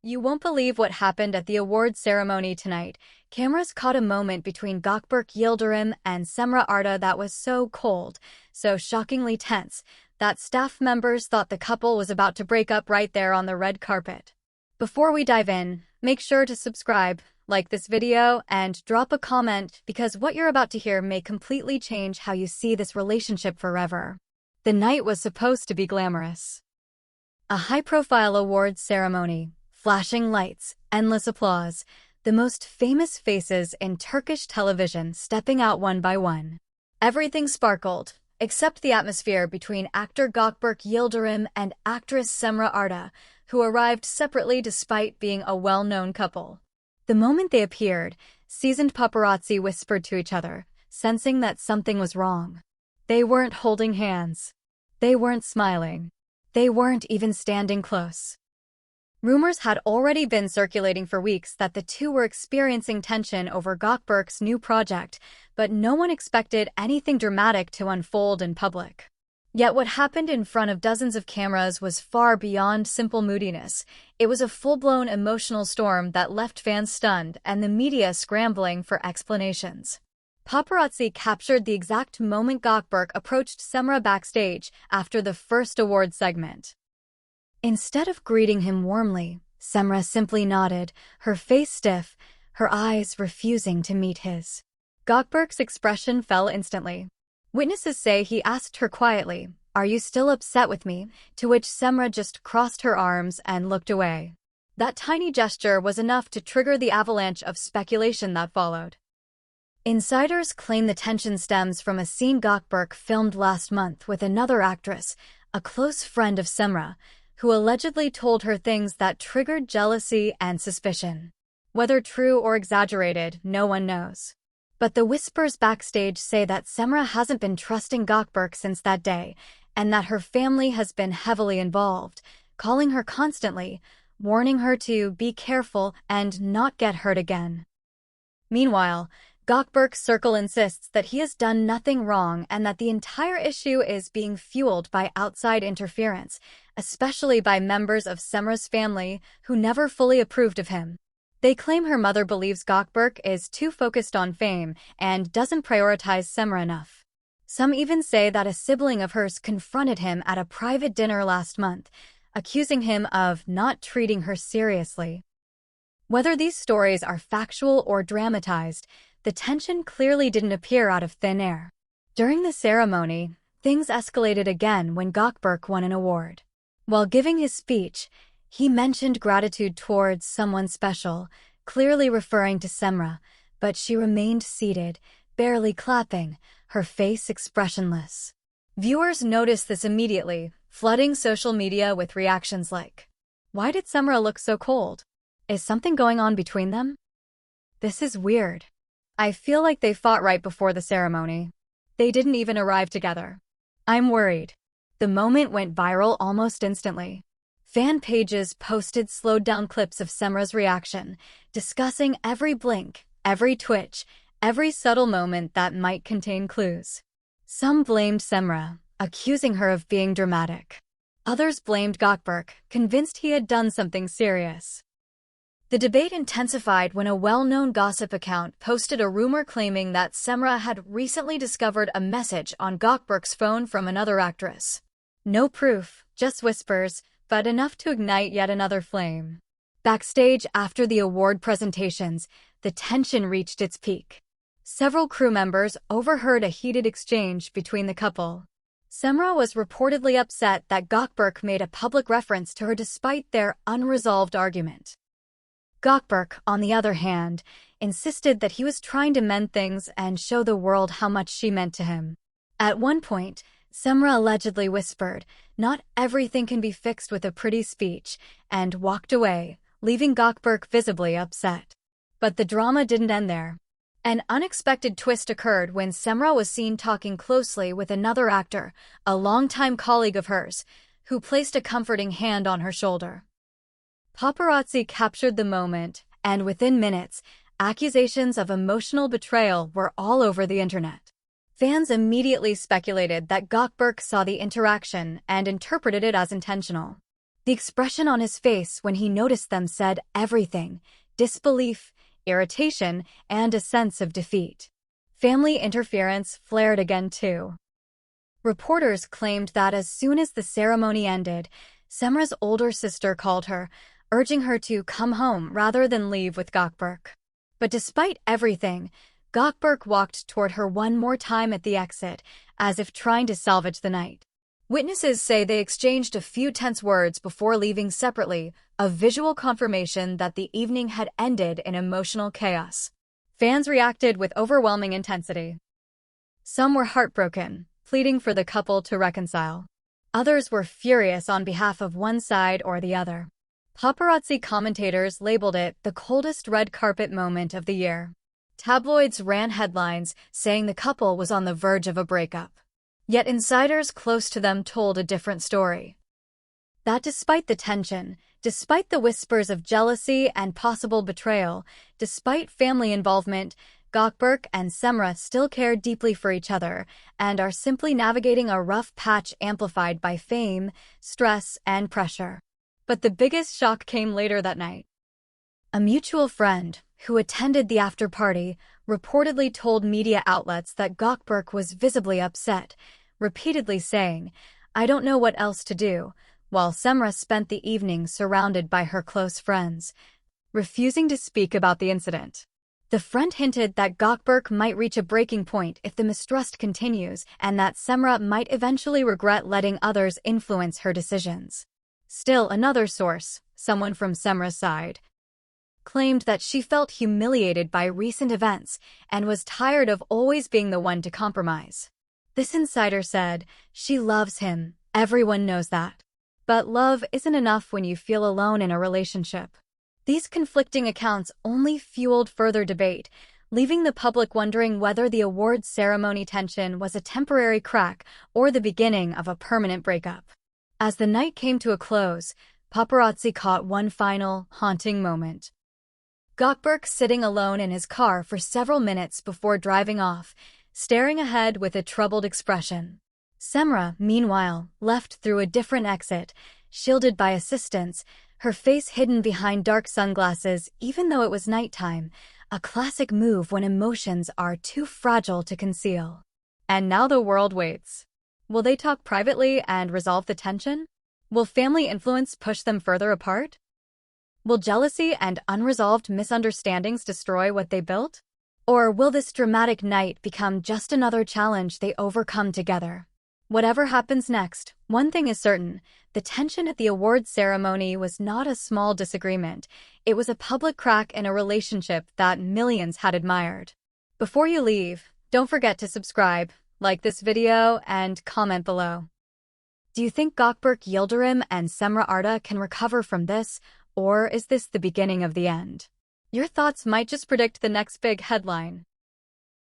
You won't believe what happened at the awards ceremony tonight. Cameras caught a moment between Gökberk Yıldırım and Arda that was so cold, so shockingly tense, that staff members thought the couple was about to break up right there on the red carpet. Before we dive in, make sure to subscribe, like this video, and drop a comment because what you're about to hear may completely change how you see this relationship forever. The night was supposed to be glamorous. A high-profile awards ceremony. Flashing lights, endless applause, the most famous faces in Turkish television stepping out one by one. Everything sparkled, except the atmosphere between actor Gökberk Yıldırım and actress Arda, who arrived separately despite being a well-known couple. The moment they appeared, seasoned paparazzi whispered to each other, sensing that something was wrong. They weren't holding hands. They weren't smiling. They weren't even standing close. Rumors had already been circulating for weeks that the two were experiencing tension over Gökberk's new project, but no one expected anything dramatic to unfold in public. Yet what happened in front of dozens of cameras was far beyond simple moodiness. It was a full-blown emotional storm that left fans stunned and the media scrambling for explanations. Paparazzi captured the exact moment Gökberk approached Cemre backstage after the first award segment. Instead of greeting him warmly, Cemre simply nodded, her face stiff, her eyes refusing to meet his. Gökberk's expression fell instantly. Witnesses say he asked her quietly, "Are you still upset with me?" To which Cemre just crossed her arms and looked away. That tiny gesture was enough to trigger the avalanche of speculation that followed. Insiders claim the tension stems from a scene Gökberk filmed last month with another actress, a close friend of Cemre, who allegedly told her things that triggered jealousy and suspicion. Whether true or exaggerated, no one knows. But the whispers backstage say that Cemre hasn't been trusting Gökberk since that day, and that her family has been heavily involved, calling her constantly, warning her to be careful and not get hurt again. Meanwhile, Gökberk's circle insists that he has done nothing wrong and that the entire issue is being fueled by outside interference, especially by members of Cemre's family who never fully approved of him. They claim her mother believes Gökberk is too focused on fame and doesn't prioritize Cemre enough. Some even say that a sibling of hers confronted him at a private dinner last month, accusing him of not treating her seriously. Whether these stories are factual or dramatized, the tension clearly didn't appear out of thin air. During the ceremony, things escalated again when Gökberk won an award. While giving his speech, he mentioned gratitude towards someone special, clearly referring to Cemre, but she remained seated, barely clapping, her face expressionless. Viewers noticed this immediately, flooding social media with reactions like, "Why did Cemre look so cold? Is something going on between them? This is weird. I feel like they fought right before the ceremony. They didn't even arrive together. I'm worried." The moment went viral almost instantly. Fan pages posted slowed-down clips of Cemre's reaction, discussing every blink, every twitch, every subtle moment that might contain clues. Some blamed Cemre, accusing her of being dramatic. Others blamed Gökberk, convinced he had done something serious. The debate intensified when a well-known gossip account posted a rumor claiming that Cemre had recently discovered a message on Gökberk's phone from another actress. No proof, just whispers, but enough to ignite yet another flame. Backstage after the award presentations, the tension reached its peak. Several crew members overheard a heated exchange between the couple. Cemre was reportedly upset that Gökberk made a public reference to her despite their unresolved argument. Gökberk, on the other hand, insisted that he was trying to mend things and show the world how much she meant to him. At one point, Cemre allegedly whispered, "Not everything can be fixed with a pretty speech," and walked away, leaving Gökberk visibly upset. But the drama didn't end there. An unexpected twist occurred when Cemre was seen talking closely with another actor, a longtime colleague of hers, who placed a comforting hand on her shoulder. Paparazzi captured the moment, and within minutes, accusations of emotional betrayal were all over the internet. Fans immediately speculated that Gökberk saw the interaction and interpreted it as intentional. The expression on his face when he noticed them said everything: disbelief, irritation, and a sense of defeat. Family interference flared again too. Reporters claimed that as soon as the ceremony ended, Semra's older sister called her, urging her to come home rather than leave with Gökberk. But despite everything, Gökberk walked toward her one more time at the exit, as if trying to salvage the night. Witnesses say they exchanged a few tense words before leaving separately, a visual confirmation that the evening had ended in emotional chaos. Fans reacted with overwhelming intensity. Some were heartbroken, pleading for the couple to reconcile. Others were furious on behalf of one side or the other. Paparazzi commentators labeled it the coldest red carpet moment of the year. Tabloids ran headlines saying the couple was on the verge of a breakup. Yet insiders close to them told a different story. That despite the tension, despite the whispers of jealousy and possible betrayal, despite family involvement, Gökberk and Semra still care deeply for each other and are simply navigating a rough patch amplified by fame, stress, and pressure. But the biggest shock came later that night. A mutual friend, who attended the after-party, reportedly told media outlets that Gökberk was visibly upset, repeatedly saying, "I don't know what else to do," while Semra spent the evening surrounded by her close friends, refusing to speak about the incident. The friend hinted that Gökberk might reach a breaking point if the mistrust continues and that Semra might eventually regret letting others influence her decisions. Still, another source, someone from Semra's side, claimed that she felt humiliated by recent events and was tired of always being the one to compromise. This insider said, "She loves him, everyone knows that. But love isn't enough when you feel alone in a relationship." These conflicting accounts only fueled further debate, leaving the public wondering whether the awards ceremony tension was a temporary crack or the beginning of a permanent breakup. As the night came to a close, paparazzi caught one final, haunting moment. Gökberk sitting alone in his car for several minutes before driving off, staring ahead with a troubled expression. Semra, meanwhile, left through a different exit, shielded by assistants, her face hidden behind dark sunglasses even though it was nighttime, a classic move when emotions are too fragile to conceal. And now the world waits. Will they talk privately and resolve the tension? Will family influence push them further apart? Will jealousy and unresolved misunderstandings destroy what they built? Or will this dramatic night become just another challenge they overcome together? Whatever happens next, one thing is certain: the tension at the awards ceremony was not a small disagreement. It was a public crack in a relationship that millions had admired. Before you leave, don't forget to subscribe, like this video, and comment below. Do you think Gökberk Yıldırım and Cemre Arda can recover from this, or is this the beginning of the end? Your thoughts might just predict the next big headline.